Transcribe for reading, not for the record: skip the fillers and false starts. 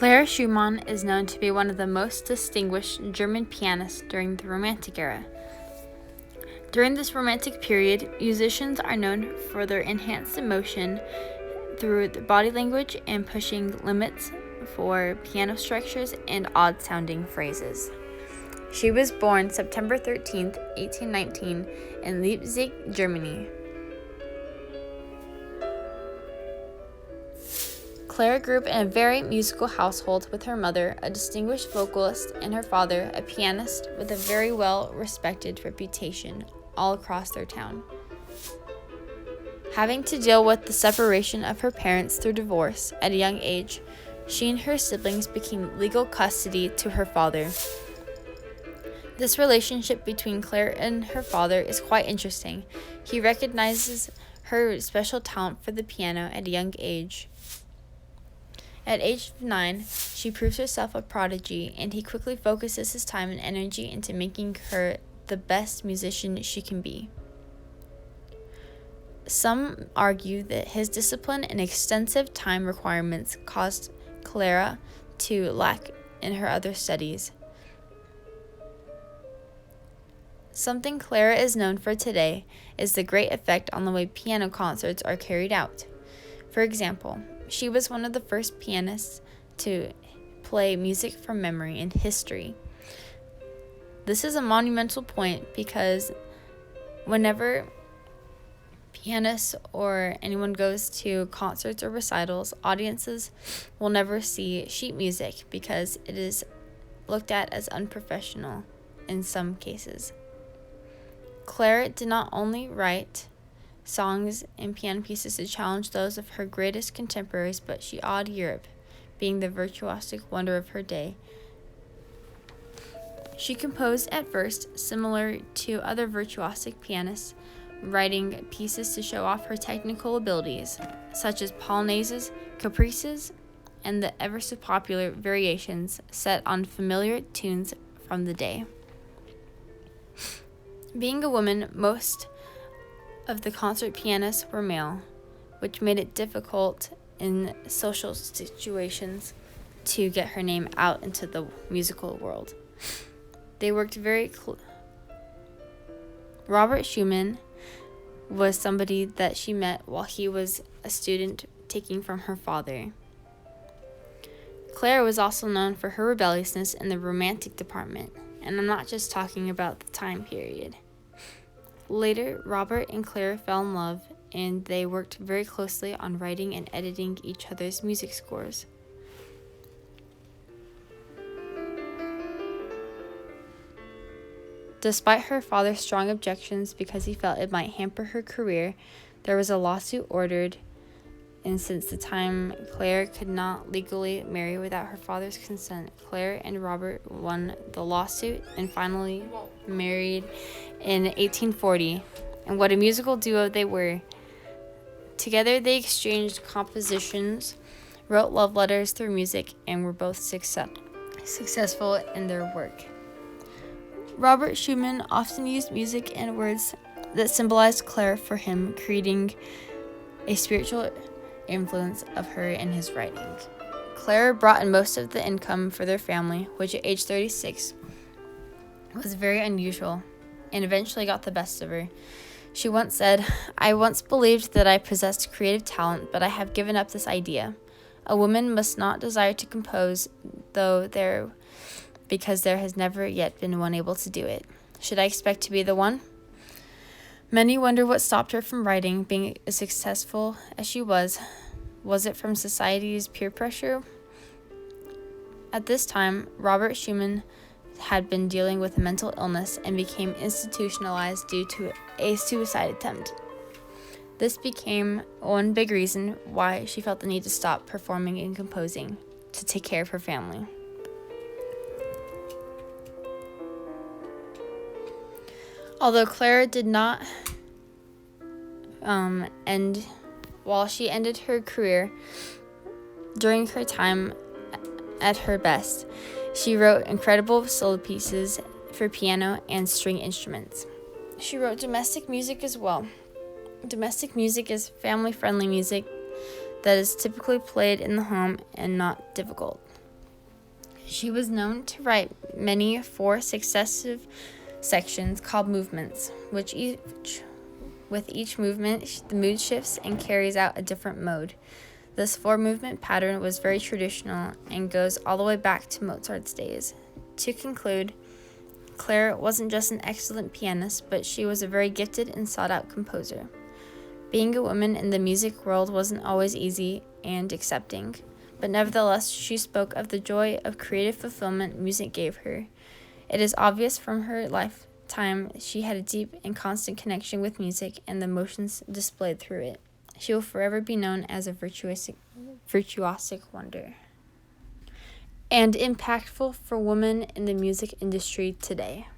Clara Schumann is known to be one of the most distinguished German pianists during the Romantic era. During this Romantic period, musicians are known for their enhanced emotion through their body language and pushing limits for piano structures and odd-sounding phrases. She was born September 13, 1819, in Leipzig, Germany. Clara grew up in a very musical household with her mother, a distinguished vocalist, and her father, a pianist with a very well-respected reputation all across their town. Having to deal with the separation of her parents through divorce at a young age, she and her siblings became legal custody to her father. This relationship between Clara and her father is quite interesting. He recognizes her special talent for the piano at a young age. At age 9, she proves herself a prodigy, and he quickly focuses his time and energy into making her the best musician she can be. Some argue that his discipline and extensive time requirements caused Clara to lack in her other studies. Something Clara is known for today is the great effect on the way piano concerts are carried out. For example, she was one of the first pianists to play music from memory in history. This is a monumental point because whenever pianists or anyone goes to concerts or recitals, audiences will never see sheet music because it is looked at as unprofessional in some cases. Clara did not only write songs and piano pieces to challenge those of her greatest contemporaries, but she awed Europe, being the virtuosic wonder of her day. She composed at first similar to other virtuosic pianists, writing pieces to show off her technical abilities, such as polonaises, caprices, and the ever so popular variations set on familiar tunes from the day. Being a woman, most of the concert pianists were male, which made it difficult in social situations to get her name out into the musical world. They worked Robert Schumann was somebody that she met while he was a student taking from her father. Clara was also known for her rebelliousness in the romantic department, and I'm not just talking about the time period. Later, Robert and Clara fell in love, and they worked very closely on writing and editing each other's music scores. Despite her father's strong objections because he felt it might hamper her career, there was a lawsuit ordered, and since the time Clara could not legally marry without her father's consent, Clara and Robert won the lawsuit and finally married in 1840. And what a musical duo they were. Together they exchanged compositions, wrote love letters through music, and were both successful in their work. Robert Schumann often used music and words that symbolized Clara for him, creating a spiritual influence of her in his writing. Clara brought in most of the income for their family, which at age 36 was very unusual, and eventually got the best of her. She once said, "I once believed that I possessed creative talent, but I have given up this idea. A woman must not desire to compose, because there has never yet been one able to do it. Should I expect to be the one?" Many wonder what stopped her from writing, being as successful as she was. Was it from society's peer pressure? At this time, Robert Schumann had been dealing with a mental illness and became institutionalized due to a suicide attempt. This became one big reason why she felt the need to stop performing and composing to take care of her family. Although Clara did not while she ended her career, during her time at her best, she wrote incredible solo pieces for piano and string instruments. She wrote domestic music as well. Domestic music is family-friendly music that is typically played in the home and not difficult. She was known to write many 4 successive sections called movements, with each movement the mood shifts and carries out a different mode. This 4-movement pattern was very traditional and goes all the way back to Mozart's days. To conclude, Clara wasn't just an excellent pianist, but she was a very gifted and sought-out composer. Being a woman in the music world wasn't always easy and accepting, but nevertheless, she spoke of the joy of creative fulfillment music gave her. It is obvious from her lifetime she had a deep and constant connection with music and the emotions displayed through it. She will forever be known as a virtuosic wonder and impactful for women in the music industry today.